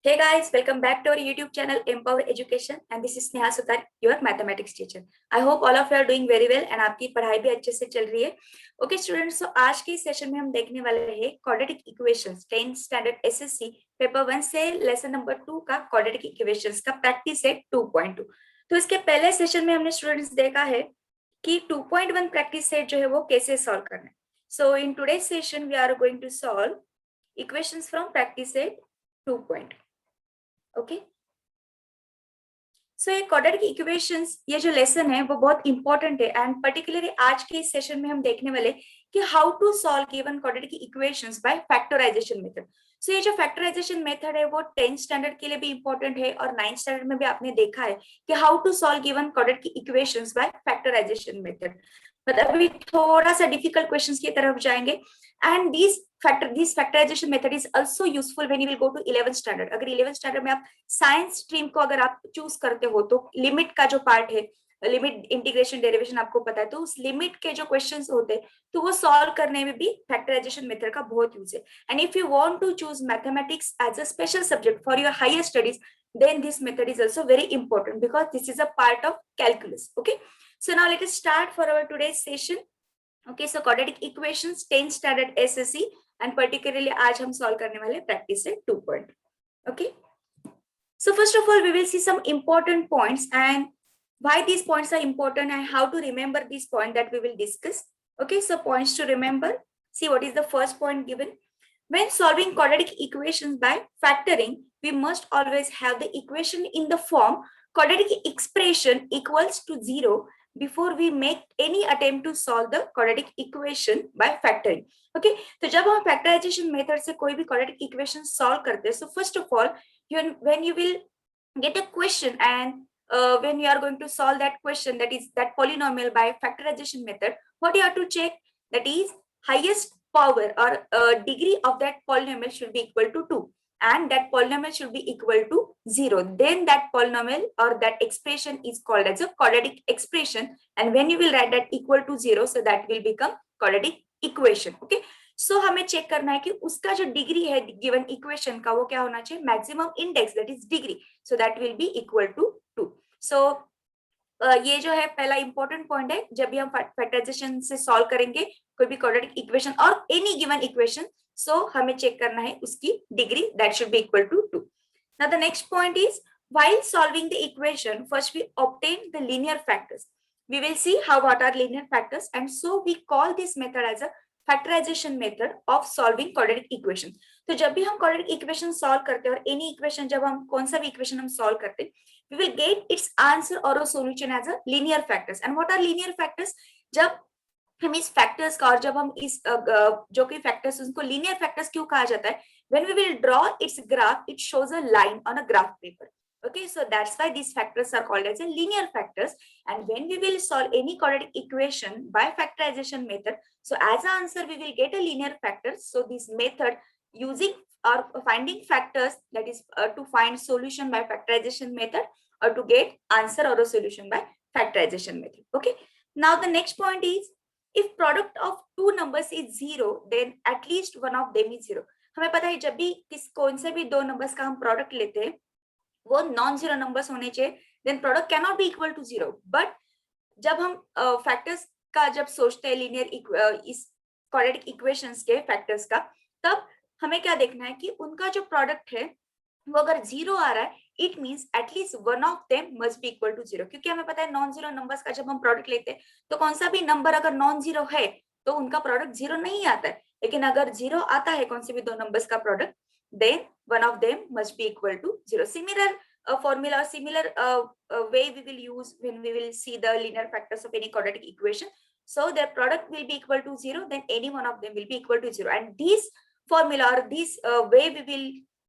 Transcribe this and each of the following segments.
Hey guys, welcome back to our YouTube channel Empower Education and this is Sneha Sutar, your mathematics teacher. I hope all of you are doing very well and आपकी पढ़ाई भी अच्छे से चल रही है. Okay students, so आज के सेशन में हम देखने वाले हैं quadratic equations 10th standard SSC paper 1 से लेसन नंबर 2 का quadratic equations का प्रैक्टिस है 2.2. तो इसके पहले सेशन में हमने स्टूडेंट्स देखा है कि 2.1 प्रैक्टिस सेट जो है वो कैसे सॉल्व करना है. So in today's session we are going to solve equations from practice set 2.2. Okay so ये क्वाड्रेटिक इक्वेशंस ये जो लेसन है वो बहुत इंपॉर्टेंट है एंड पर्टिकुलरली आज के इस सेशन में हम देखने वाले कि how to solve given quadratic equations by factorisation method. So ये जो फैक्टराइजेशन मेथड है वो 10th स्टैंडर्ड के लिए भी इंपॉर्टेंट है और 9th स्टैंडर्ड में भी आपने देखा है कि how to solve given quadratic equations by factorisation method. मतलब अभी थोड़ा सा डिफिकल्ट क्वेश्चंस की तरफ जाएंगे and this factorization method is also useful when you will go to 11th standard. अगर 11th standard में आप साइंस स्ट्रीम को अगर आप चूज करते हो तो लिमिट का जो पार्ट है, लिमिट इंटीग्रेशन डेरिवेशन आपको पता है, तो उस लिमिट के जो क्वेश्चंस होते हैं तो वो सॉल्व करने में भी फैक्टराइजेशन मेथड का बहुत यूज है. And if you want to choose mathematics as a special subject for your higher studies then this method is also very important because this is a part of calculus. Okay, so now let us start for our today's session. Okay, so quadratic equations 10th standard SSC and particularly आज हम solve करने वाले practice है 2. Okay, so first of all we will see some important points and why these points are important and how to remember these points that we will discuss. Okay, so points to remember. See what is the first point given. When solving quadratic equations by factoring, we must always have the equation in the form quadratic expression equals to 0 before we make any attempt to solve the quadratic equation by factoring. Okay, तो जब हम factorization method से कोई भी quadratic equation solve करते हैं, so first of all, when you will get a question and when you are going to solve that question, that is that polynomial by factorization method, what you have to check, that is highest power or degree of that polynomial should be equal to 2 and that polynomial should be equal to 0. Then that polynomial or that expression is called as a quadratic expression, and when you will write that equal to 0, so that will become quadratic equation. Okay, so हमें check करना है कि उसका जो degree है given equation का वो क्या होना चाहिए, maximum index that is degree, so that will be equal to 2. सो ये जो है पहला इंपॉर्टेंट पॉइंट है जब भी हम फैक्टराइजेशन से सॉल्व करेंगे कोई भी क्वाड्रेटिक इक्वेशन और एनी गिवन इक्वेशन, सो हमें चेक करना है उसकी degree that should be equal to 2. Now the next point is while solving the equation first we obtain the linear factors. We will see how what are linear factors and so we call this method as a factorization method of solving quadratic equation. तो जब भी हम quadratic equation solve करते हैं और any equation जब हम कौन सा भी equation हम solve करते हैं, we will get its answer or a solution as a linear factors. And what are linear factors? जब हम इस फैक्टर्स का और जब हम इस जो कि फैक्टर्स उनको लीनियर फैक्टर्स क्यों कहा जाता है, when we will draw its graph it shows a line on a graph paper. Okay, so that's why these factors are called as a linear factors. And when we will solve any quadratic equation by factorization method, so as an answer we will get a linear factor. So this method using or finding factors, that is to find solution by factorization method or to get answer or a solution by factorization method. Okay, now the next point is if product of two numbers is 0 then at least one of them is 0. हमें पता है जब भी कौन से भी दो numbers का हम प्रोडक्ट लेते हैं वो नॉन जीरो नंबर्स होने चाहिए, then product can not be equal to 0. But जब हम फैक्टर्स का जब सोचते हैं लीनियर इस क्वाड्रेटिक इक्वेशंस के फैक्टर्स का, तब हमें क्या देखना है कि उनका जो प्रोडक्ट है वो अगर 0 आ रहा है it means at least one of them must be equal to 0. क्योंकि हमें पता है नॉन जीरो नंबर्स का जब हम प्रोडक्ट लेते हैं तो कौन सा भी नंबर अगर नॉन जीरो है तो उनका प्रोडक्ट 0 नहीं आता है, लेकिन अगर 0 आता है कौन से भी दो नंबर्स का product, then one of them must be equal to 0. Similar formula or similar way we will use when we will see the linear factors of any quadratic equation. So their product will be equal to 0, then any one of them will be equal to 0. And this formula or this way we will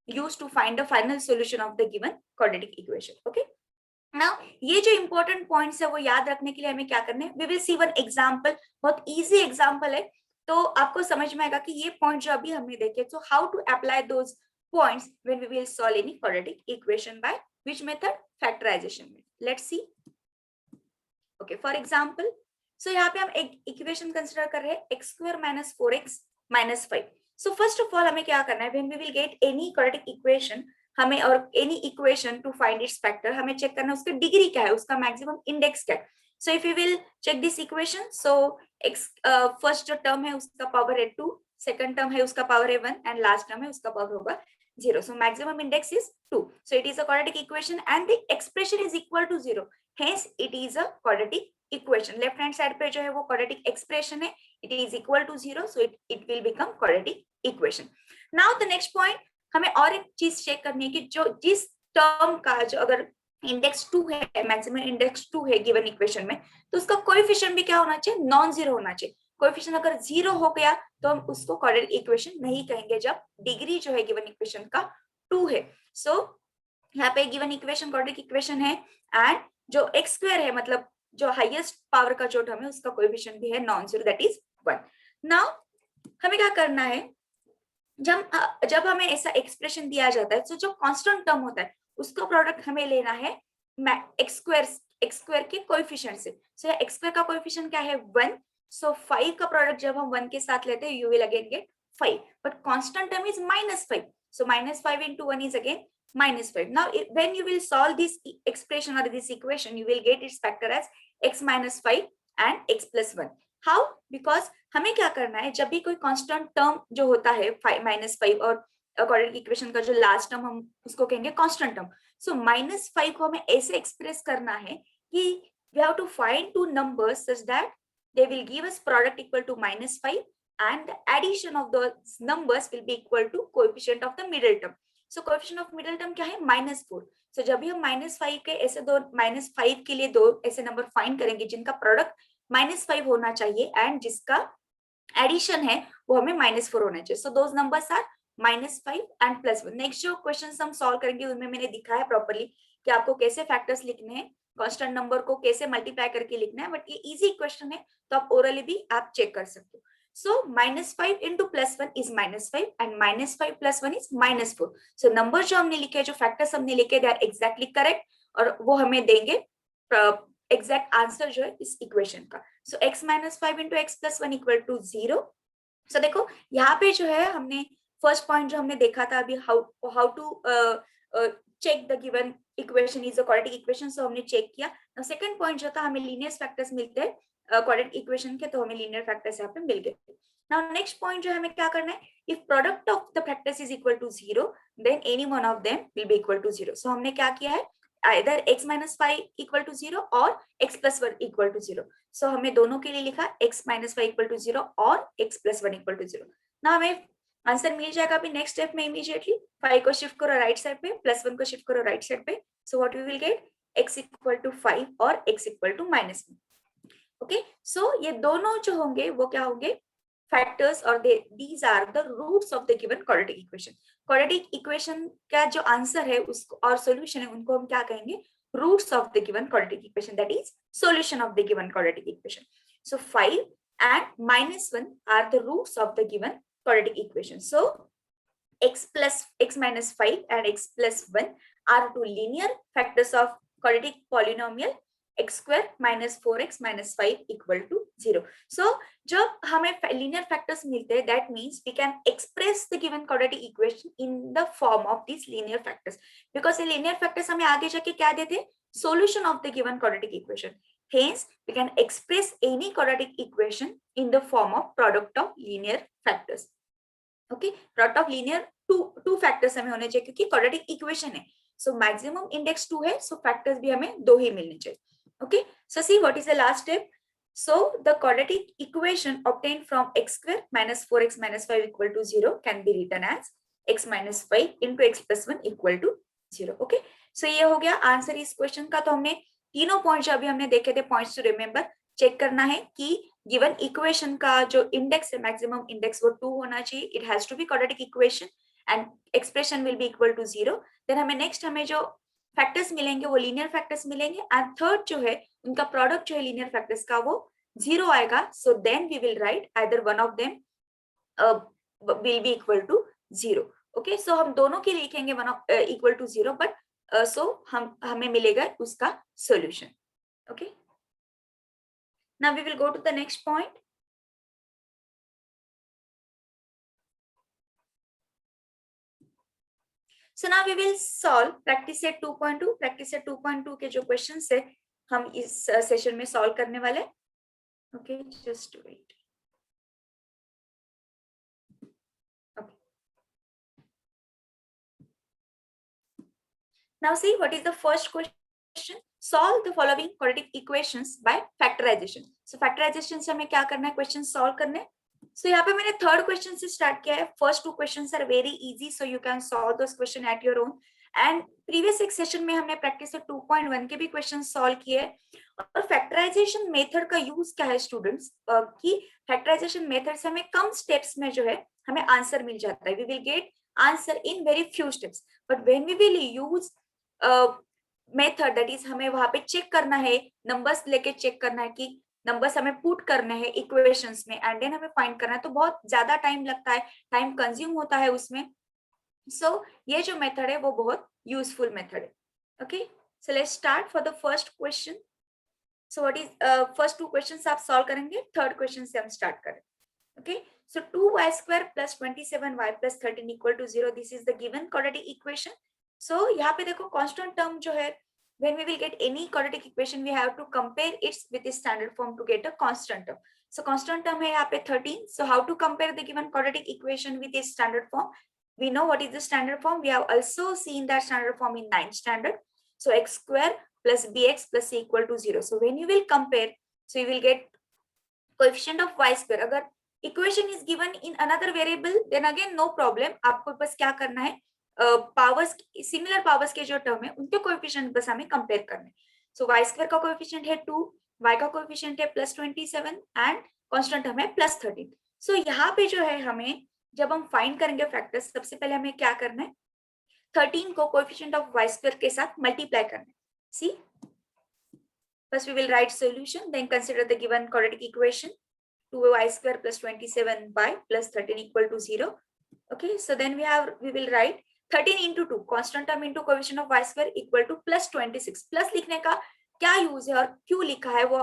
use to find the final solution of the given quadratic equation. Okay. Now ये जो important points है वो याद रखने के लिए हमें क्या करना है, we will see one example. बहुत easy example है तो आपको समझ में आएगा कि ये पॉइंट जो अभी हमने देखे, so how to apply those points when we will solve any quadratic equation by which method? Factorization method. Let's see. Okay, for example, so यहाँ पे हम एक इक्वेशन कंसिडर कर रहे हैं x square minus 4x minus 5. So first of all हमें क्या करना है, when we will get any quadratic equation, हमें और any equation two find its factor हमें चेक करना है उसका डिग्री क्या है, उसका मैक्सिमम इंडेक्स क्या है. So if you will check this equation, so X first जो टर्म है उसका पावर है 2, सेकंड टर्म है उसका पावर है 1 एंड लास्ट टर्म है उसका पावर होगा 0. So maximum index is 2. So it is a quadratic equation and the expression is equal to 0. Hence it is a quadratic equation. Left hand side पे जो है वो quadratic expression है, it is equal to 0. So it will become quadratic equation. Now the next point, हमें और एक चीज check करनी है कि जो जिस टर्म का जो अगर इंडेक्स 2 है, मैक्सिमम इंडेक्स 2 है गिवन इक्वेशन में, तो उसका कोएफिशिएंट भी क्या होना चाहिए, नॉन जीरो होना चाहिए. कोएफिशिएंट अगर 0 हो गया तो हम उसको क्वाड्रेटिक इक्वेशन नहीं कहेंगे जब डिग्री जो है गिवन इक्वेशन का 2 है. सो यहाँ पे गिवन इक्वेशन क्वाड्रेटिक इक्वेशन है एंड जो एक्स स्क्वायर है मतलब जो हाईएस्ट पावर का जो टर्म है उसका कोएफिशिएंट भी है non zero, that is 1. Now हमें क्या करना है, जब हमें ऐसा एक्सप्रेशन दिया जाता है तो जो कांस्टेंट टर्म होता है उसका प्रोडक्ट हमें लेना है एक्स स्क्वायर के कोएफिशिएंट से. सो एक्स स्क्वायर का कोएफिशिएंट क्या है 1. सो 5 का प्रोडक्ट जब हम 1 के साथ लेते हैं you will again get 5, but constant term is -5. So -5 into 1 is again -5. Now when you will solve this expression or this equation, you will get its factor as x minus 5 and x plus 1. How? Because हमें क्या करना है, जब भी कोई constant term जो होता है -5 और क्वाड्रेटिक इक्वेशन का जो लास्ट टर्म हम उसको कहेंगे कांस्टेंट टर्म. सो -5 को हमें ऐसे एक्सप्रेस करना है कि we have to find two numbers such that they will give us product equal to -5 and the addition of those numbers will be equal to coefficient of the middle term. So coefficient of middle term क्या है -4. So जब भी हम -5 के ऐसे दो -5 के लिए दो ऐसे नंबर फाइंड करेंगे जिनका प्रोडक्ट -5 होना चाहिए एंड जिसका एडिशन है वो हमें -4 होना चाहिए. So those numbers are -5 and +1. Next जो क्वेश्चंस हम सॉल्व करेंगे उनमें मैंने दिखाया प्रॉपर्ली कि आपको कैसे फैक्टर्स लिखने हैं, कांस्टेंट नंबर को कैसे मल्टीप्लाई करके लिखना है, बट ये इजी क्वेश्चन है तो आप ओरली भी आप चेक कर सकते हो. सो -5 into +1 is -5 and -5 + 1 is -4. So number जो हमने लिखे, जो फैक्टर्स हमने लिखे, दे आर एग्जैक्टली करेक्ट और वो हमें देंगे एग्जैक्ट आंसर जो है इस इक्वेशन का. सो x - 5 into x + 1 = 0. सो देखो यहाँ पे जो है हमने फर्स्ट पॉइंट जो हमने देखा था अभी, how to check the given equation is a quadratic equation. So हमने चेक किया. सेकंड पॉइंट जो था हमें लीनियर फैक्टर्स मिलते हैं क्वाड्रेटिक इक्वेशन के, तो हमें लीनियर फैक्टर्स यहाँ पे मिल गए. नाउ नेक्स्ट पॉइंट जो हमें क्या करना है, if product of the factors is equal to 0 then any one of them will be equal to 0. So हमने क्या किया है, either x - 5 = 0 और x + 1 = 0. सो हमें दोनों के लिए लिखा x - 5 = 0 और x + 1 = 0. ना हमें आंसर मिल जाएगा अभी नेक्स्ट स्टेप में इमीडिएटली. 5 को शिफ्ट करो राइट साइड पे, +1 को शिफ्ट करो राइट साइड पे. So what we will get, x = 5 और x = -1. ओके, सो ये दोनों जो होंगे वो क्या होंगे, फैक्टर्स और these are the roots of the given quadratic equation. Quadratic equation का जो आंसर है उसको और सॉल्यूशन है उनको हम क्या कहेंगे, roots of the given quadratic equation, that is solution of the given quadratic equation. So 5 and -1 are the roots of the given quadratic equation. So x - 5 and x + 1 are two linear factors of quadratic polynomial x² - 4x - 5 = 0. So जब हमें linear factors मिलते हैं, that means we can express the given quadratic equation in the form of these linear factors, because ये linear factors हमें आगे जाके क्या देते हैं, solution of the given quadratic equation. Hence we can express any quadratic equation in the form of product of linear factors. Okay, product of linear two factors हमें होने चाहिए क्योंकि quadratic equation है. So maximum index 2 है, so factors भी हमें 2 ही मिलने चाहिए. Okay, so see what is the last step. So the quadratic equation obtained from x² - 4x - 5 = 0 can be written as x - 5 into x + 1 = 0. Okay, so ये हो गया answer इस question का. तो हमने तीनों पॉइंट जो अभी हमने देखे थे, पॉइंट्स टू रिमेंबर, चेक करना है कि गिवन इक्वेशन का जो इंडेक्स है, मैक्सिमम इंडेक्स, वो 2 होना चाहिए. It has to be quadratic equation and expression will be equal to 0. Then हमें नेक्स्ट हमें जो फैक्टर्स मिलेंगे वो लीनियर फैक्टर्स मिलेंगे एंड थर्ड जो है उनका प्रोडक्ट जो है लीनियर फैक्टर्स का वो 0 आएगा. So then we will write either one of them will be equal to 0. Okay, so हम दोनों के लिए लिखेंगे one of equal to 0, but so हमें मिलेगा उसका solution. Okay, now we will go to the next point. So now we will solve practice set 2.2. Practice set 2.2 के जो क्वेश्चंस है हम इस सेशन में सॉल्व करने वाले. Okay, just wait. Okay. Now see what is the first question. Solve the following quadratic equations by factorization. So factorization से हमें क्या करना है, क्वेश्चन सॉल्व करने. So यहाँ पे मैंने थर्ड क्वेश्चन से स्टार्ट किया है. First two questions are very easy, so you can solve those question at your own. And previous एक सेशन में हमने प्रैक्टिस से 2.1 के भी क्वेश्चन सॉल्व किए. और फैक्टराइजेशन मेथड का यूज क्या है स्टूडेंट्स, कि फैक्टराइजेशन मेथड से हमें कम स्टेप्स में जो है हमें आंसर मिल जाता है. We will get answer in very few steps. But when we will use method, that is हमें वहां पे चेक करना है, नंबर्स लेके चेक करना है कि नंबर्स हमें पुट करने हैं इक्वेशंस में एंड देन हमें फाइंड करना है, तो बहुत ज्यादा टाइम लगता है, टाइम कंज्यूम होता है उसमें. सो ये जो मेथड है वो बहुत यूजफुल मेथड है. Okay, so let's start for the first question. So what is first two questions आप सॉल्व करेंगे, थर्ड क्वेश्चन से हम स्टार्ट करें. Okay, so 2y square plus 27y plus 13 equal to 0. This is the given quadratic equation. So यहाँ पे देखो constant term जो है, when we will get any quadratic equation we have to compare it with the standard form to get a constant term. So constant term है यहाँ पे 13. So how to compare the given quadratic equation with its standard form? We know what is the standard form. We have also seen that standard form in 9th standard. So x square plus bx plus c equal to 0. So when you will compare, so you will get coefficient of y square. अगर equation is given in another variable, then again no problem. आपको बस क्या करना है, powers, similar powers के जो term है उनके कोएफिशिएंट बस हमें कंपेयर करने. सो y स्क्वायर का कोएफिशिएंट है 2, y का कोएफिशिएंट है +27 एंड कांस्टेंट टर्म है +13. सो यहाँ पे जो है हमें जब हम फाइंड करेंगे फैक्टर्स, सबसे पहले हमें क्या करना है, 13 को कोएफिशिएंट ऑफ y स्क्वायर के साथ मल्टीप्लाई करना है. See, first we will write solution, then consider the given quadratic equation 2y square plus 27y plus 13 equal to 0. Okay, so then we will write 13 into 2 constant term into coefficient of y square equal to +26. Plus लिखने का क्या use है और क्यों लिखा है वो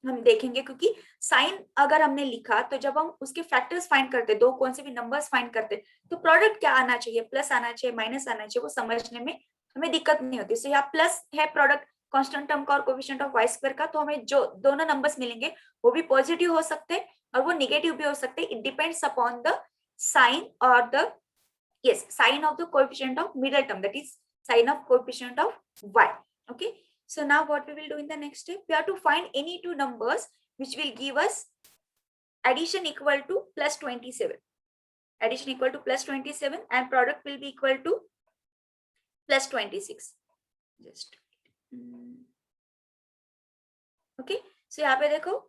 हम देखेंगे, क्योंकि साइन अगर हमने लिखा तो जब हम उसके फैक्टर्स फाइंड करते, दो कौन से भी नंबर्स फाइंड करते, तो प्रोडक्ट क्या आना चाहिए, प्लस आना चाहिए, माइनस आना चाहिए, वो समझने में हमें दिक्कत नहीं होती. सो यहाँ प्लस है प्रोडक्ट कांस्टेंट टर्म का और कोएफिशिएंट ऑफ y स्क्वायर का, तो हमें जो दोनों नंबर्स मिलेंगे वो भी पॉजिटिव हो सकते हैं और वो नेगेटिव भी हो सकते हैं. It depends upon the sign और the sign of the coefficient of middle term, that is sign of coefficient of y. Okay, so now what we will do in the next step, we have to find any two numbers which will give us addition equal to +27, addition equal to +27 and product will be equal to +26. just okay, so यहाँ पे देखो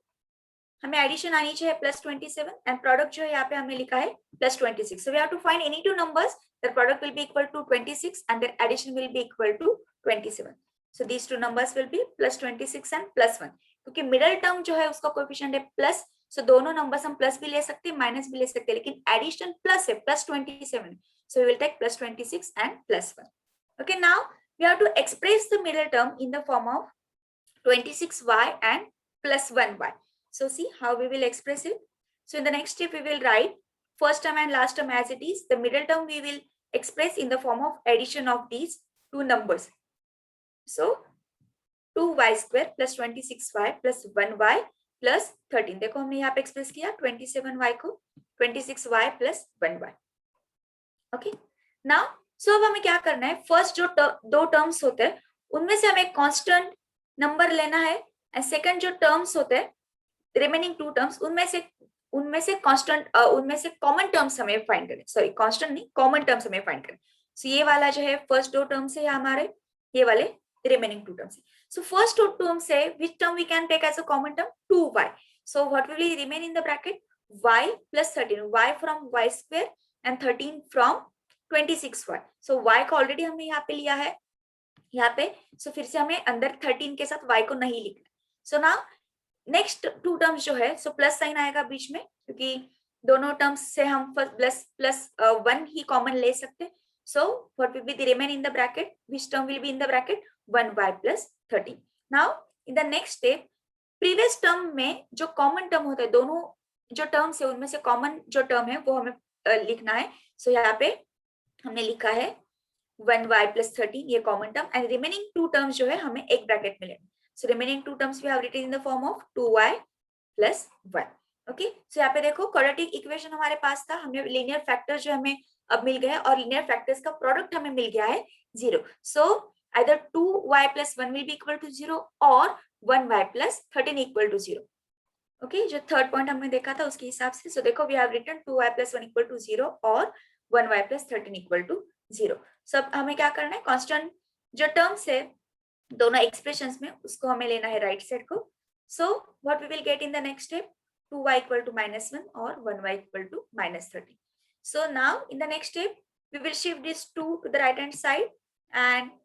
हमें addition आनी चाहिए +27 and product जो है यहाँ पे हमने लिखा है +26. So we have to find any two numbers, their product will be equal to 26 and their addition will be equal to 27. So these two numbers will be +26 and +1. क्योंकि मिडिल टर्म जो है उसका कोएफिशिएंट है plus, सो दोनों numbers हम plus भी ले सकते हैं माइनस भी ले सकते हैं, लेकिन एडिशन प्लस है +27, so we will take +26 and +1. Okay, now we have to express the middle term in the form of 26y and +1y. So see how we will express it. So in the next step we will write first term and last term as it is. The middle term we will express in the form of addition of these two numbers. So 2y square plus 26y plus 1y plus 13. देखो हमने यहाँ पे express किया 27y को 26y plus 1y. Okay. Now so अब हमें क्या करना है, फर्स्ट जो दो टर्म्स होते हैं उनमें से हमें कांस्टेंट नंबर लेना है एंड सेकंड जो टर्म्स होते हैं रिमेनिंग टू टर्म्स उनमें से कांस्टेंट उनमें से कॉमन टर्म्स हमें फाइंड करने, सॉरी कांस्टेंट नहीं कॉमन टर्म्स हमें फाइंड करने. सो ये वाला जो है फर्स्ट दो टर्म्स है हमारे, ये वाले remaining two terms. So first two terms है which term we can take as a common term, 2y. So what will remain in the bracket, y plus 13, y from y square and 13 from 26y. So y को already हमने यहाँ पे लिया है यहाँ पे, सो फिर से हमें अंदर 13 के साथ y को नहीं लिखना. So now next two terms जो है, सो प्लस साइन आएगा बीच में क्योंकि दोनों टर्म्स से हम प्लस 1 ही कॉमन ले सकते. सो what will be the remain in the bracket, which term will be in the bracket, 1y plus 13. Now in the next step previous term में जो कॉमन टर्म होता है, दोनों जो टर्म्स है उनमें से कॉमन जो टर्म है वो हमें लिखना है. सो यहाँ पे हमने लिखा है 1y plus 13 ये common term and remaining two terms जो है हमें एक ब्रैकेट में लेना. So remaining two terms we have written in the form of 2y plus 1. Okay, so यहाँ पे देखो क्वाड्रेटिक इक्वेशन हमारे पास था, हमने लीनियर फैक्टर जो हमें अब मिल गया और लीनियर फैक्टर्स का प्रोडक्ट हमें मिल गया है 0. सो either 2y plus 1 will be equal to 0 or 1y plus 13 equal to 0. Okay, जो थर्ड पॉइंट हमने देखा था उसके हिसाब से. सो देखो we have written 2y plus 1 equal to 0 और 1y plus 13 equal to 0. सब हमें क्या करना है, कांस्टेंट जो टर्म्स है दोनों एक्सप्रेशंस में उसको हमें लेना है राइट साइड को. So what we will get in the next step, 2y equal to -1 और 1y equal to -13. So now in the next step we will shift this 2 to the right hand side and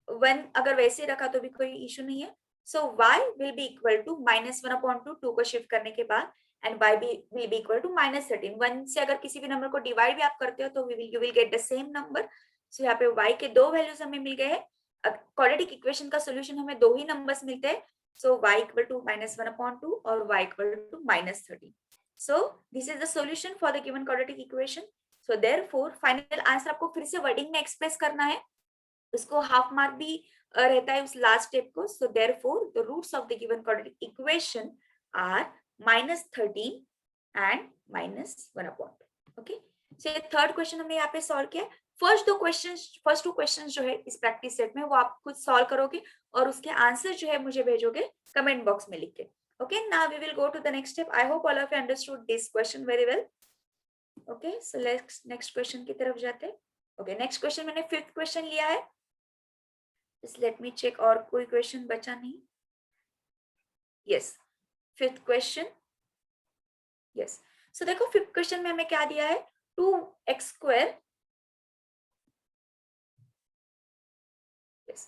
when अगर वैसे रखा तो भी कोई issue नहीं है. So y will be equal to -1/2 2 को शिफ्ट करने के बाद and y will be equal to -13. 1 से अगर किसी भी नंबर को डिवाइड भी आप करते हो तो you will get the same number. So यहाँ पे y के दो वैल्यूज हमें मिल गए हैं. क्वाड्रेटिक इक्वेशन का सॉल्यूशन हमें दो ही नंबर्स मिलते हैं. So y equal to -1/2 और y equal to -13. So this is the solution for the given quadratic equation. So therefore final answer आपको फिर से वर्डिंग में एक्सप्रेस करना है, उसको हाफ मार्क भी रहता है उस लास्ट स्टेप को. So therefore the roots of the given quadratic equation are -13 and -1/2. Okay, so ये थर्ड क्वेश्चन हमने यहाँ पे सॉल्व किया. फर्स्ट टू क्वेश्चंस जो है इस प्रैक्टिस सेट में वो आप खुद सॉल्व करोगे और उसके आंसर जो है मुझे भेजोगे कमेंट बॉक्स में लिख के. Okay, now we will go to the next step. I hope all of you understood this question very well. Okay, so let's next question की तरफ जाते हैं. ओके, नेक्स्ट क्वेश्चन मैंने फिफ्थ क्वेश्चन लिया है. Just let me check और कोई question बचा नहीं. Yes, fifth question. Yes. So देखो फिफ्थ क्वेश्चन में हमें क्या दिया है, 2x square. Yes,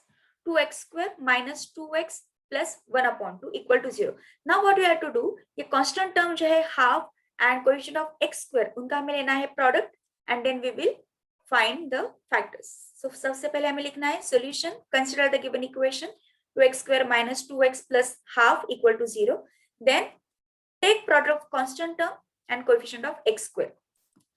2x square minus 2x plus 1/2 equal to 0. Now what we have to do, ये constant term जो है half and coefficient of x square उनका हमें लेना है product and then we will find the factors. So सबसे पहले हमें लिखना है solution. Consider the given equation 2x square minus 2x plus half equal to 0. Then take product of constant term and coefficient of x square.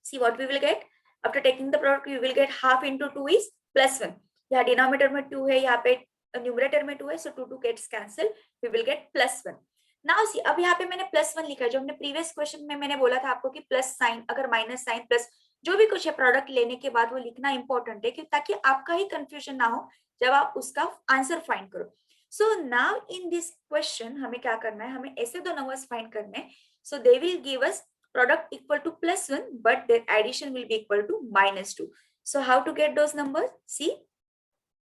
See what we will get. After taking the product, we will get half into 2 is plus 1. यहाँ denominator में 2 है, यहाँ पे numerator में 2 है, so 2 gets cancelled. We will get plus 1. Now see, अब यहाँ पे मैंने plus 1 लिखा है. जो हमने previous question में मैंने बोला था आपको कि plus sign अगर minus sign plus जो भी कुछ है प्रोडक्ट लेने के बाद वो लिखना इंपॉर्टेंट है, ताकि आपका ही कंफ्यूजन ना हो जब आप उसका आंसर फाइंड करो. So now in this question हमें क्या करना है, हमें ऐसे दो नंबर्स फाइंड करने हैं. So they will give us product equal to +1 but their addition will be equal to -2. So how to get those numbers, see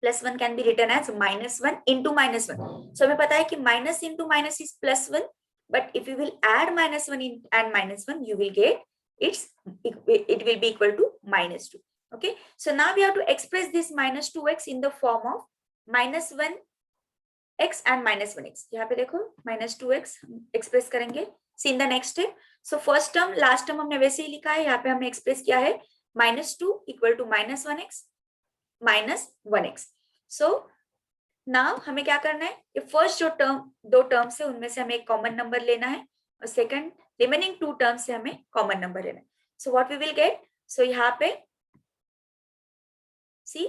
+1 can be written as -1 into -1. So हमें पता है कि minus into minus is +1, but if you will add -1 and -1 you will get it will be equal to -2. Okay, so now we have to express this -2x in the form of -1x and -1x. यहाँ पे देखो -2x express करेंगे. See in the next step. So first term last term हमने वैसे ही लिखा है, यहाँ पे हमने एक्सप्रेस किया है -2 equal to -1x -1x. So now हमें क्या करना है, ये फर्स्ट जो दो टर्म्स है उनमें से हमें एक कॉमन नंबर लेना है और सेकंड रिमेनिंग टू टर्म्स से हमें कॉमन नंबर लेना है. So what we will get, so यहाँ पे सी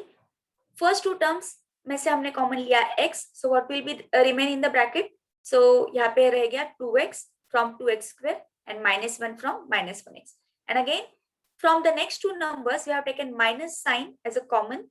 फर्स्ट टू टर्म्स में से हमने कॉमन लिया x. So what will be remain in the bracket, so यहाँ पे रह गया 2x from 2x square and -1 from -1x. And again from the next two numbers we have taken minus sign as a common,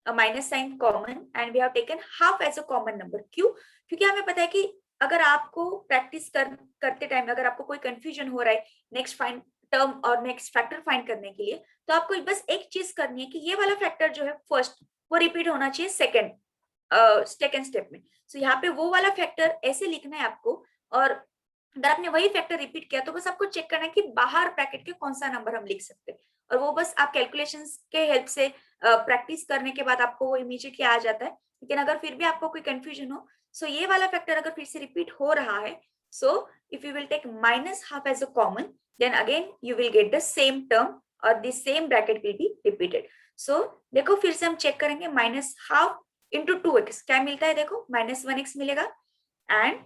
a minus sign common, and we have taken half as a common number. क्यों? क्योंकि हमें पता है कि अगर आपको practice करते time अगर आपको कोई कंफ्यूजन हो रहा है नेक्स्ट फाइंड टर्म और नेक्स्ट फैक्टर फाइंड करने के लिए, तो आपको बस एक चीज करनी है कि ये वाला फैक्टर जो है फर्स्ट वो रिपीट होना चाहिए सेकंड स्टेप में. सो यहाँ पे वो वाला फैक्टर ऐसे लिखना है आपको, और अगर आपने वही फैक्टर रिपीट किया तो बस आपको चेक करना है कि बाहर ब्रैकेट के कौन सा नंबर हम लिख सकते हैं, और वो बस आप कैलकुलेशंस के हेल्प से प्रैक्टिस करने के बाद आपको वो इमीडिएटली आ जाता है. लेकिन अगर फिर भी आपको कोई कंफ्यूजन हो, सो ये वाला फैक्टर अगर फिर से रिपीट हो रहा है, so if you will take -half as a common, then again you will get the same term और this same bracket will be repeated. So देखो फिर से हम चेक करेंगे, -half into 2x क्या मिलता है, देखो -1x मिलेगा, एंड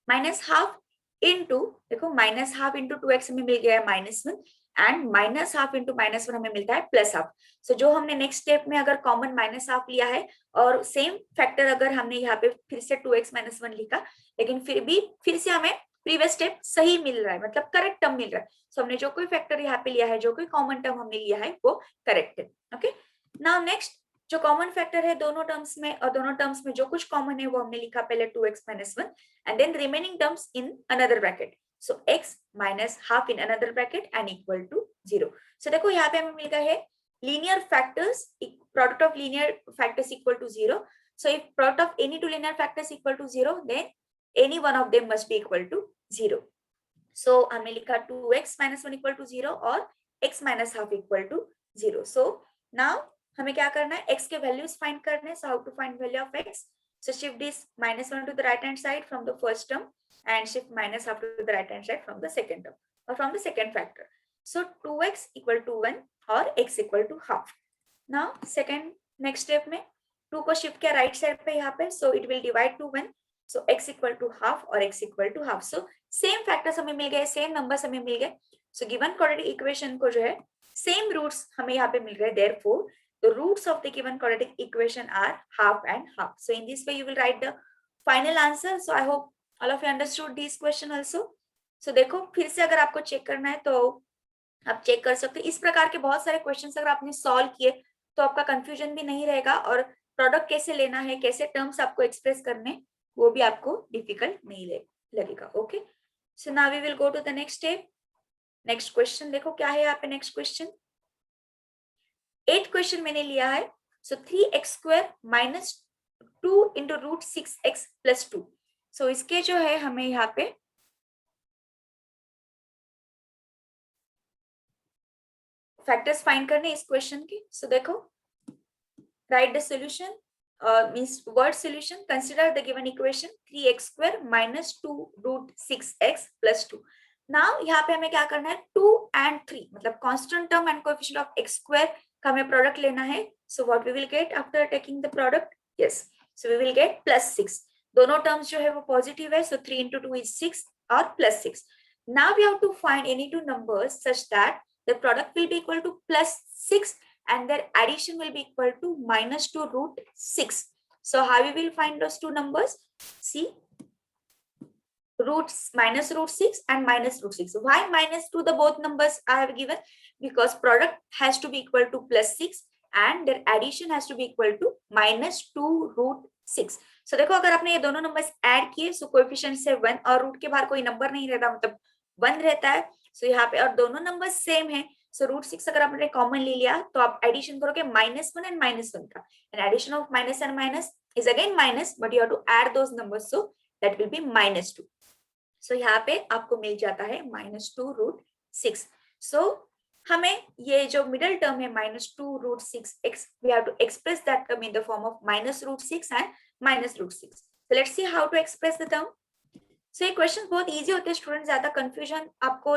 -half into देखो -half into 2x में मिल गया है -1, and minus half into minus one हमें मिलता है प्लस हाफ। सो जो हमने नेक्स्ट स्टेप में अगर कॉमन माइनस हाफ लिया है और सेम फैक्टर अगर हमने यहाँ पे फिर से 2x माइनस वन लिखा, लेकिन फिर से हमें प्रीवियस स्टेप सही मिल रहा है, मतलब करेक्ट टर्म मिल रहा है। सो हमने जो कोई फैक्टर यहाँ पे लिया है, जो कोई कॉमन टर्म हमने लिया है वो करेक्ट है। ओके, नाउ नेक्स्ट जो कॉमन फैक्टर है दोनों टर्म्स में, और दोनों टर्म्स में जो कुछ कॉमन है वो हमने लिखा पहले 2x minus one and then remaining terms in another bracket. So x minus half in another bracket and equal to 0। So देखो यहाँ पे हमें मिल गया है linear factors, product of linear factors equal to 0. So if product of any two linear factors equal to 0, then any one of them must be equal to 0. So हमने लिखा 2x minus 1 equal to 0 और x minus half equal to 0. So now हमें क्या करना है, x के values find करने हैं. So how to find value of x? So shift this minus 1 to the right hand side from the first term and shift minus half to the right hand side from the second term or from the second factor. So 2x equal to 1 और x equal to half. Now second next step में 2 को shift किया right side पे यहाँ पे, so it will divide to 1. So x equal to half और x equal to half. So same factors हमें मिल गए, same numbers हमें मिल गए. So given quadratic equation को जो है same roots हमें यहाँ पे मिल गए. Therefore the roots of the given quadratic equation are half and half. So in this way you will write the final answer. So I hope all of you understood this question also. So देखो फिर से अगर आपको check करना है तो आप check कर सकते हैं. इस प्रकार के बहुत सारे क्वेश्चंस अगर आपने सॉल्व किए तो आपका कंफ्यूजन भी नहीं रहेगा और प्रोडक्ट कैसे लेना है, कैसे टर्म्स आपको एक्सप्रेस करने, वो भी आपको डिफिकल्ट नहीं लगेगा. Okay, so now we will go to the next step. Next question देखो क्या है यहाँ पे. नेक्स्ट क्वेश्चन 8 क्वेश्चन मैंने लिया है. So 3x square minus 2 into root 6x plus 2. So इसके जो है हमें यहाँ पे फैक्टर्स फाइंड करने इस क्वेश्चन के. सो देखो, right the solution means word solution. Consider the given equation 3x square minus 2 root 6x plus 2. Now यहाँ पे हमें क्या करना है, 2 and 3 मतलब constant term and coefficient of x square का हमें प्रोडक्ट लेना है. So what we will get after taking the product? Yes, so we will get plus 6. दोनों टर्म्स जो है वो पॉजिटिव है. So 3 into 2 is 6 और plus 6. Now we have to find any two numbers such that the product will be equal to plus 6 and their addition will be equal to minus 2 root 6. So how we will find those two numbers? See, minus root 6 and minus root 6. Why minus 2 the both numbers I have given? Because product has to be equal to plus 6 and their addition has to be equal to minus 2 root 6. So देखो अगर आपने ये दोनों numbers add किए, सो coefficient से 1 और root के बाहर कोई नंबर नहीं रहता, मतलब 1 रहता है. सो यहाँ पे और दोनों नंबर सेम है. सो रूट 6 अगर आपने कॉमन ले लिया तो आप एडिशन करोगे -1 एंड -1 का, and addition of minus and minus is again minus, but you have to add those numbers, so that will be -2. So यहाँ पे आपको मिल जाता है -2 रूट 6. सो हमें ये जो मिडल टर्म है -2 root 6x, we have to express that term in the form of -√6 and -√6. So let's see how to express the term. So ये क्वेश्चन बहुत इजी होते हैं स्टूडेंट, ज्यादा कंफ्यूजन आपको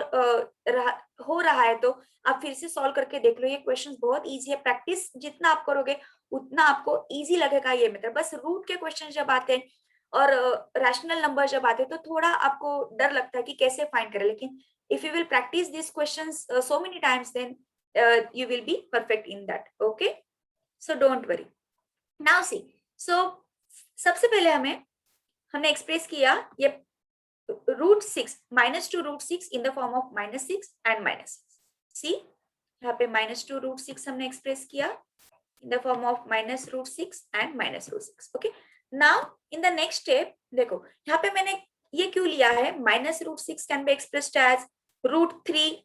हो रहा है तो आप फिर से सॉल्व करके देख लो. ये क्वेश्चन बहुत इजी है. प्रैक्टिस जितना आप करोगे उतना आपको इजी लगेगा ये मेथड. बस रूट के क्वेश्चन जब आते हैं और रैशनल नंबर जब आते हैं तो थोड़ा आपको डर लगता है कि कैसे फाइंड करें, लेकिन if you will practice this questions so many times then you will be perfect in that. Okay, so don't worry. Now see, so सबसे पहले हमने एक्सप्रेस किया ये √6 -2 √6 in the form of -6 and -6. See, यहाँ पे -2 √6 हमने एक्सप्रेस किया in the form of -√6 and -√6. Okay, now in the next step देखो यहाँ पे मैंने ये क्यों लिया है, -√6 can be expressed as √3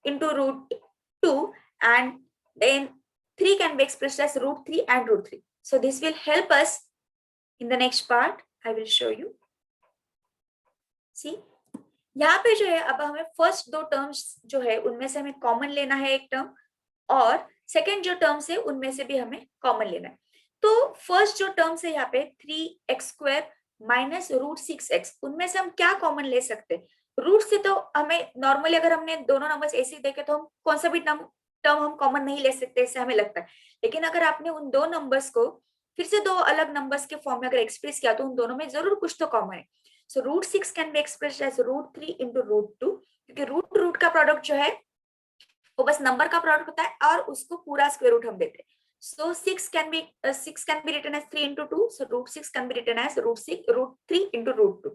into √2 and then 3 can be expressed as √3 and √3. So this will help us in the next part. I will show you. See, यहाँ पे जो है अब हमें फर्स्ट दो टर्म्स जो है उनमें से हमें कॉमन लेना है एक टर्म, और सेकंड जो टर्म्स है उनमें से भी हमें कॉमन लेना है. तो फर्स्ट जो टर्म्स है यहाँ पे 3x स्क्वायर माइनस √6x, उनमें से हम क्या कॉमन ले सकते हैं. रूट से तो हमें नॉर्मली अगर हमने दोनों नंबर्स ऐसे ही देखे तो हम कौन सा भी टर्म हम कॉमन नहीं ले सकते ऐसे हमें लगता है. लेकिन अगर आपने उन दो नंबर्स को फिर से दो अलग नंबर्स के फॉर्म में अगर एक्सप्रेस किया तो उन दोनों में जरूर कुछ तो कॉमन है. So √6 can be expressed as √3 into √2, क्योंकि रूट का प्रोडक्ट जो है वो बस नंबर का प्रोडक्ट होता है और उसको पूरा स्क्वायर रूट हम देते हैं. So 6 can be written as 3 into 2. So √6 can be written as √3 into √2.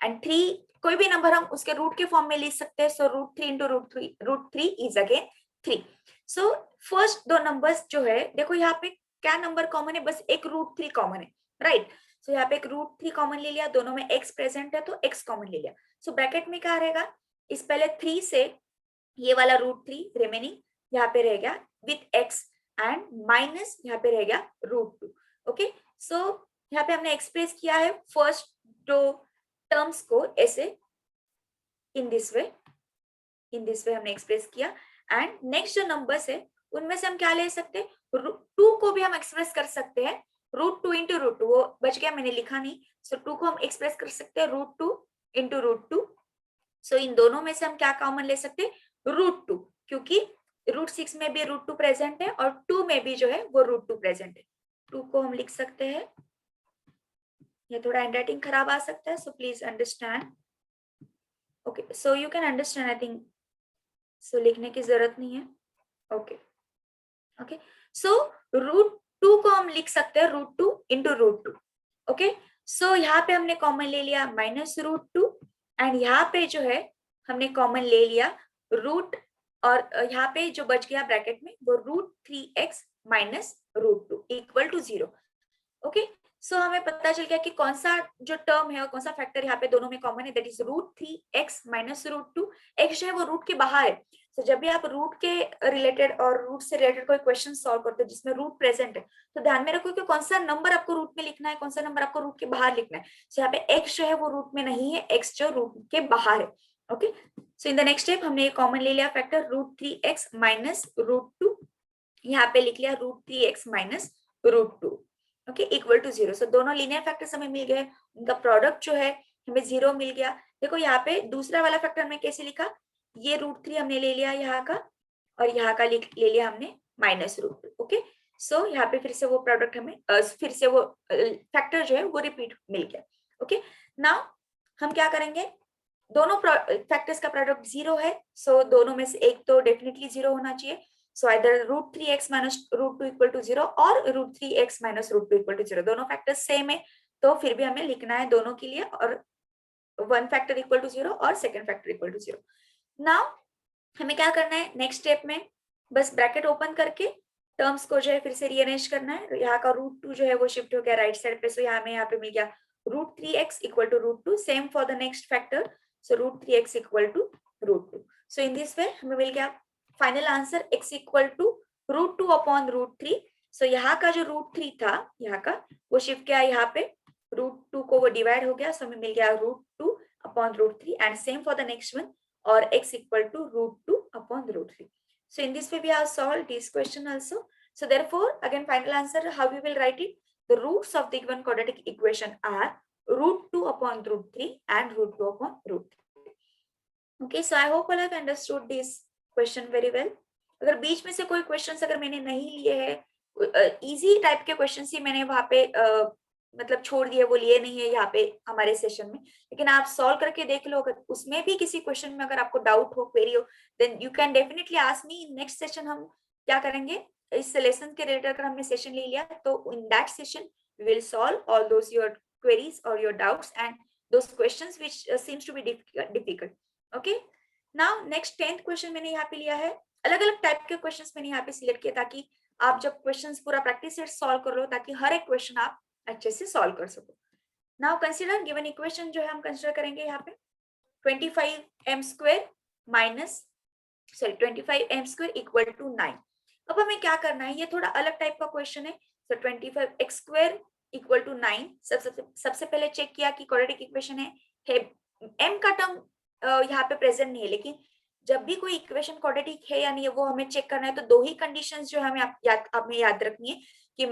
And 3 कोई भी नंबर हम उसके रूट के फॉर्म में लिख सकते हैं. So √3 into √3 is again 3. So first दो नंबर्स जो है, देखो यहाँ पे क्या नंबर कॉमन है, बस एक √3 कॉमन है, राइट. सो यहाँ पे एक √3 कॉमन ले लिया, दोनों में x प्रेजेंट है तो x कॉमन ले लिया. सो ब्रैकेट में क्या रहेगा, इस पहले 3 से ये वाला √3 रिमेनिंग यहाँ पे रह गया विथ x एंड माइनस यहाँ पे रह गया √2. ओके, सो यहाँ पे हमने एक्सप्रेस किया है फर्स्ट दो टर्म्स को ऐसे इन दिस वे हमने एक्सप्रेस किया. एंड नेक्स्ट जो नंबर्स है उनमें से हम क्या ले सकते हैं, 2 को भी हम एक्सप्रेस कर सकते हैं √2 into √2, वो बच गया मैंने लिखा नहीं. सो 2 को हम एक्सप्रेस कर सकते हैं √2 into √2. सो इन दोनों में से हम क्या कॉमन ले सकते हैं, √2, क्योंकि √6 में भी √2 प्रेजेंट है और 2 में भी जो है वो √2 प्रेजेंट है. 2 को हम लिख सकते हैं, ये थोड़ा हैंडराइटिंग खराब आ सकता है, so please understand. Okay, so you can understand, I think. So लिखने की जरूरत नहीं है. ओके ओके, सो √2 को हम लिख सकते हैं √2 into √2. ओके, सो यहाँ पे हमने कॉमन ले लिया -√2 एंड यहाँ पे जो है हमने कॉमन ले लिया रूट, और यहाँ पे जो बच गया ब्रैकेट में वो √3x minus √2 equal to 0. Okay, सो हमें पता चल गया कि कौन सा जो टर्म है और कौन सा फैक्टर यहाँ पे दोनों में कॉमन है, that is √3x minus √2. x जो है वो रूट के बाहर है. तो जब भी आप रूट के रिलेटेड और रूट से रिलेटेड कोई क्वेश्चन सॉल्व करते हो जिसमें रूट प्रेजेंट है, तो ध्यान में रखो कि कौन सा नंबर आपको रूट में लिखना है, कौन सा नंबर आपको रूट के बाहर लिखना है. सो यहाँ पे x जो है वो रूट में नहीं है, x जो रूट के बाहर है. Okay, so in the next step हमने कॉमन ले लिया फैक्टर √3x minus √2, यहाँ पे लिख लिया √3x minus √2. Okay, equal to 0. सो दोनों लीनियर फैक्टर्स हमें मिल गए, उनका प्रोडक्ट जो है हमें 0 मिल गया. देखो यहाँ पे दूसरा वाला फैक्टर में कैसे लिखा, ये √3 हमने ले लिया यहाँ का और यहाँ का ले लिया हमने -√2. ओके, सो यहाँ पे फिर से वो प्रोडक्ट हमें फिर से वो फैक्टर जो है वो रिपीट मिल गया. ओके, नाउ हम क्या करेंगे, दोनों फैक्टर्स का प्रोडक्ट 0 है, सो दोनों में से एक तो डेफिनेटली 0 होना चाहिए. So either √3x minus √2 equal to 0 और √3x minus √2 equal to 0. दोनों फैक्टर्स सेम है, तो फिर भी हमें लिखना है दोनों के लिए, और वन फैक्टर इक्वल टू 0 और second factor equal to 0. Now हमें क्या करना है नेक्स्ट स्टेप में, बस ब्रैकेट ओपन करके टर्म्स को जो है फिर से रीअरेंज करना है. यहाँ का √2 जो है वो शिफ्ट हो गया राइट साइड पे, सो यहाँ पे मिल गया √3x equal to √2. Same for the next factor, so √3x equal to √2. So in this वे हमें मिल गया final answer x equal to √2 upon √3. सो यहाँ का जो √3 था यहाँ का वो शिफ्ट किया यहाँ पे, √2 को वो डिवाइड हो गया, सो हमें मिल गया √2 upon √3. And same for the next one, और x equal to √2 upon √3. So in this way we have solved this question also. So therefore again final answer how we will write it, the roots of the given quadratic equation are √2 upon √3 and √2 upon √3. Okay, so I hope all have understood this question very well. अगर बीच में से कोई questions अगर मैंने नहीं लिए है, easy type के क्वेश्चंस ही मैंने वहां पे मतलब छोड़ दिए, वो लिए नहीं है यहाँ पे हमारे सेशन में, लेकिन आप सॉल्व करके देख लो. अगर उसमें भी किसी क्वेश्चन में अगर आपको डाउट हो, क्वेरी हो, then you can definitely ask me. In next session हम क्या करेंगे, इस लेसन के रिलेटेड अगर हमने सेशन ले लिया तो in that session we will solve all those your queries और your doubts and those questions which seems to be difficult. Okay, now next 10th question मैंने यहाँ पे लिया है, अलग अलग टाइप के क्वेश्चंस मैंने यहाँ पे सिलेक्ट किया ताकि आप जब क्वेश्चंस पूरा प्रैक्टिस सेट सॉल्व कर लो, ताकि हर एक क्वेश्चन आप अच्छे से सॉल्व कर सको. नाउ कंसीडर गिवन इक्वेशन जो है हम कंसीडर करेंगे यहाँ पे 25m² minus 25m² equal to 9. अब हमें क्या करना है, ये थोड़ा अलग टाइप का क्वेश्चन है. सो 25x² इक्वल टू 9. सबसे पहले चेक किया कि क्वाड्रेटिक इक्वेशन है m का टर्म यहाँ पे प्रेजेंट नहीं है, लेकिन जब भी कोई इक्वेशन क्वाड्रेटिक है या नहीं है वो हमें चेक करना है. तो दो ही कंडीशंस जो हमें हमें याद रखनी है कि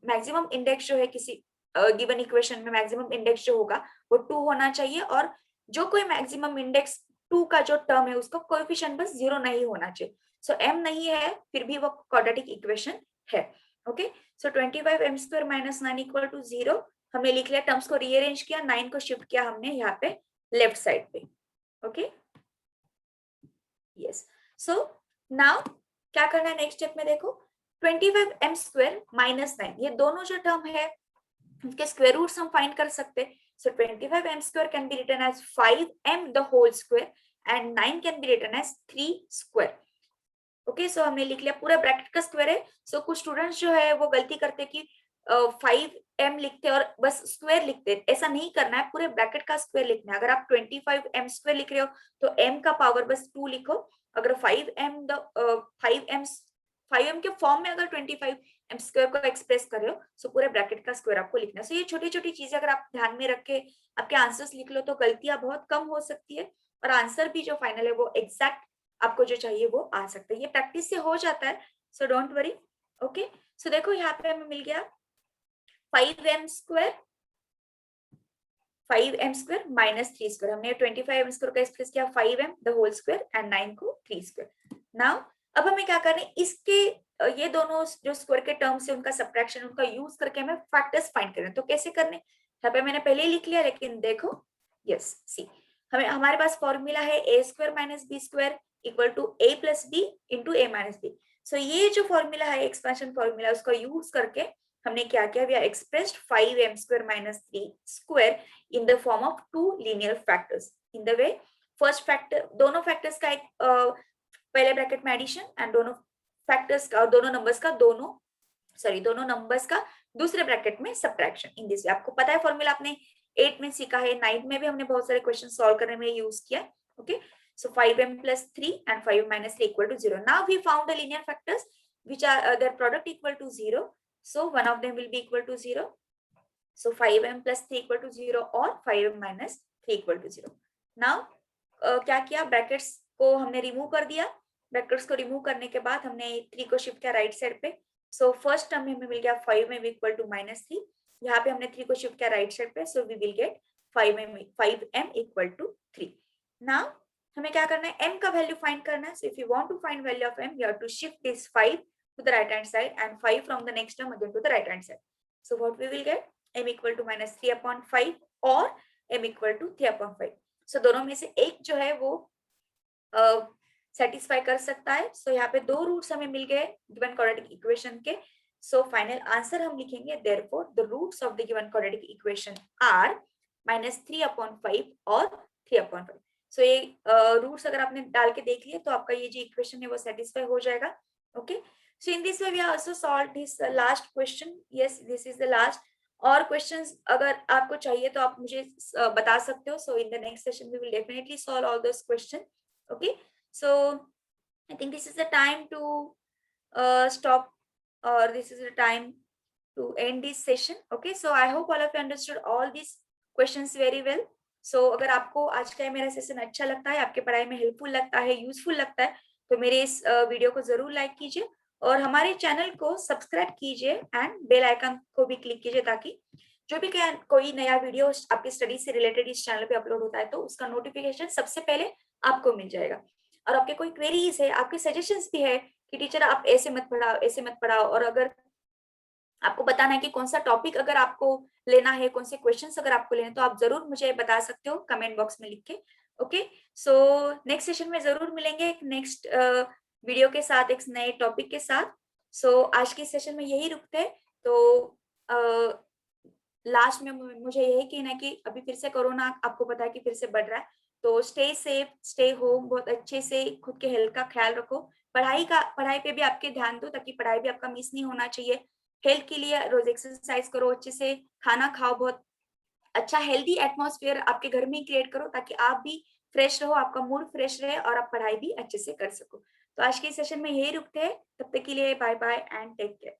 मैक्सिमम इंडेक्स जो है किसी गिवन इक्वेशन में, मैक्सिमम इंडेक्स जो होगा वो 2 होना चाहिए, और जो कोई मैक्सिमम इंडेक्स 2 का जो टर्म है उसको कोएफिशिएंट बस 0 नहीं होना चाहिए. सो m नहीं है फिर भी वो क्वाड्रेटिक इक्वेशन है. Okay, so 25m² minus 9 equal to 0. हमने लिख लिया, टर्म्स को रीअरेंज किया, 9 को शिफ्ट किया हमने यहाँ पे लेफ्ट साइड पे. Okay, yes. सो नाउ क्या करना है नेक्स्ट स्टेप में, देखो 25m स्क्वायर माइनस 9, ये दोनों जो टर्म है उनके स्क्वायर रूट्स हम फाइंड कर सकते हैं. So 25m square can be written as 5m the whole square and 9 can be written as 3 square. Okay, so हमने लिख लिया, पूरा ब्रैकेट का स्क्वायर है. सो कुछ स्टूडेंट्स जो है वो गलती करते कि 5m लिखते और बस स्क्वायर लिखते, ऐसा नहीं करना है, पूरे ब्रैकेट का स्क्वायर लिखना है. अगर आप 25m स्क्वायर लिख रहे हो तो m का पावर बस 2 लिखो. अगर 5m के फॉर्म में अगर 25m स्क्वायर को एक्सप्रेस कर रहे हो सो पूरे ब्रैकेट का स्क्वायर आपको लिखना है. सो ये छोटी छोटी चीजें अगर आप ध्यान में रख के आपके आंसर्स लिख लो तो गलतियां बहुत कम हो सकती है और आंसर भी जो फाइनल है वो एग्जैक्ट आपको जो चाहिए वो आ सकता है. ये प्रैक्टिस से हो जाता है, सो डोंट वरी. ओके, सो देखो यहाँ पे हमें मिल गया 5m स्क्वायर माइनस 3 स्क्वायर. हमने 25m स्क्वायर का एक्सप्रेस किया 5m the whole square and 9 को 3 स्क्वायर. नाउ अब हमें क्या करना है, इसके ये दोनों जो स्क्वायर के टर्म्स है उनका सब्ट्रैक्शन, उनका यूज करके हमें फैक्टर्स फाइंड करना है. तो कैसे करने, यहाँ पे मैंने पहले ही लिख लिया, लेकिन देखो यस सी, हमारे पास फॉर्मूला है a square minus B square equal to a plus B into a minus B. So ये जो फॉर्मूला है एक्सपेंशन फॉर्मूला, उसका यूज करके हमने क्या किया, we are expressed 5m square minus 3 square in the form of 2 linear factors in the way, first factor, दोनों factors का एक पहले ब्रैकेट में एडिशन एंड दोनों फैक्टर्स का, दोनों नंबर्स का दूसरे ब्रैकेट में सब्ट्रैक्शन. इन दिस वे आपको पता है फॉर्मूला, आपने 8 में सीखा है, 9 में भी हमने बहुत सारे क्वेश्चन सॉल्व करने में यूज किया. Okay, so 5m plus 3 and 5m minus 3 equal to 0. Now we found the linear factors which are their product equal to 0. So one of them will be equal to 0. So 5m plus 3 equal to 0 or 5m minus 3 equal to 0. Now क्या किया, brackets को हमने remove कर दिया. Brackets को remove करने के बाद हमने 3 को शिफ्ट किया राइट साइड पे. सो फर्स्ट टर्म में हमें मिल गया 5m इक्वल टू माइनस 3. यहाँ पे हमने 3 को शिफ्ट किया राइट साइड पे, so we will get 5m equal to 3. Now हमें क्या करना है, m का वैल्यू फाइंड करना है. So if you want to find value of m, you have to shift this 5 to the right hand side and 5 from the next term again to the right hand side. So what we will get, m equal to minus 3 upon 5 और m equal to 3 upon 5. So दोनों में से एक जो है वो satisfy कर सकता है. सो यहाँ पे 2 रूट्स हमें मिल गए गिवन क्वाड्रेटिक इक्वेशन के. सो फाइनल आंसर हम लिखेंगे, therefore the roots of the given quadratic equation are minus 3 upon 5 और 3 अपॉन 5. सो ये रूट्स अगर आपने डाल के देख लिए तो आपका ये जो इक्वेशन है वो सेटिस्फाई हो जाएगा. Okay, so in this way we also solve this last question. Yes, this is the last. और क्वेश्चंस अगर आपको चाहिए तो आप मुझे बता सकते हो. So in the next session we will definitely solve all those question. Okay, so I think this is the time to stop, or this is the time to end this session. Okay, so I hope all of you understood all these questions very well. So अगर आपको आज का मेरा session अच्छा लगता है, आपके पढ़ाई में हेल्पफुल लगता है, यूजफुल लगता है, तो मेरे इस वीडियो को जरूर लाइक कीजिए और हमारे चैनल को सब्सक्राइब कीजिए एंड बेल आइकन को भी क्लिक कीजिए ताकि जो भी कोई नया वीडियो आपकी स्टडी से रिलेटेड इस चैनल पे अपलोड होता है तो उसका नोटिफिकेशन सबसे पहले आपको मिल जाएगा. और आपके कोई क्वेरीज है, आपके सजेशंस भी है कि टीचर आप ऐसे मत पढ़ाओ, और अगर आपको बताना है कि कौन सा टॉपिक अगर आपको लेना है, कौन से क्वेश्चंस अगर आपको लेने, तो आप जरूर मुझे बता सकते हो कमेंट बॉक्स में लिख के. ओके, सो नेक्स्ट सेशन में जरूर मिलेंगे एक नेक्स्ट वीडियो के साथ, एक नए टॉपिक के साथ. सो आज के सेशन में यही रुकते हैं. तो लास्ट में मुझे यही कहना है कि अभी फिर से कोरोना आपको पता है कि फिर से बढ़ रहा है, तो स्टे सेफ, स्टे होम, बहुत अच्छे से खुद के हेल्थ का ख्याल रखो. पढ़ाई पे भी आपके ध्यान दो ताकि पढ़ाई भी आपका मिस नहीं होना चाहिए. हेल्थ के लिए रोज एक्सरसाइज करो, अच्छे से खाना खाओ, बहुत अच्छा हेल्दी एटमॉस्फेयर आपके घर में क्रिएट करो ताकि आप भी फ्रेश रहो, आपका मूड फ्रेश रहे और आप पढ़ाई भी अच्छे से कर सको. तो आज के सेशन में यही रुकते हैं. तब तक के लिए bye bye and take care.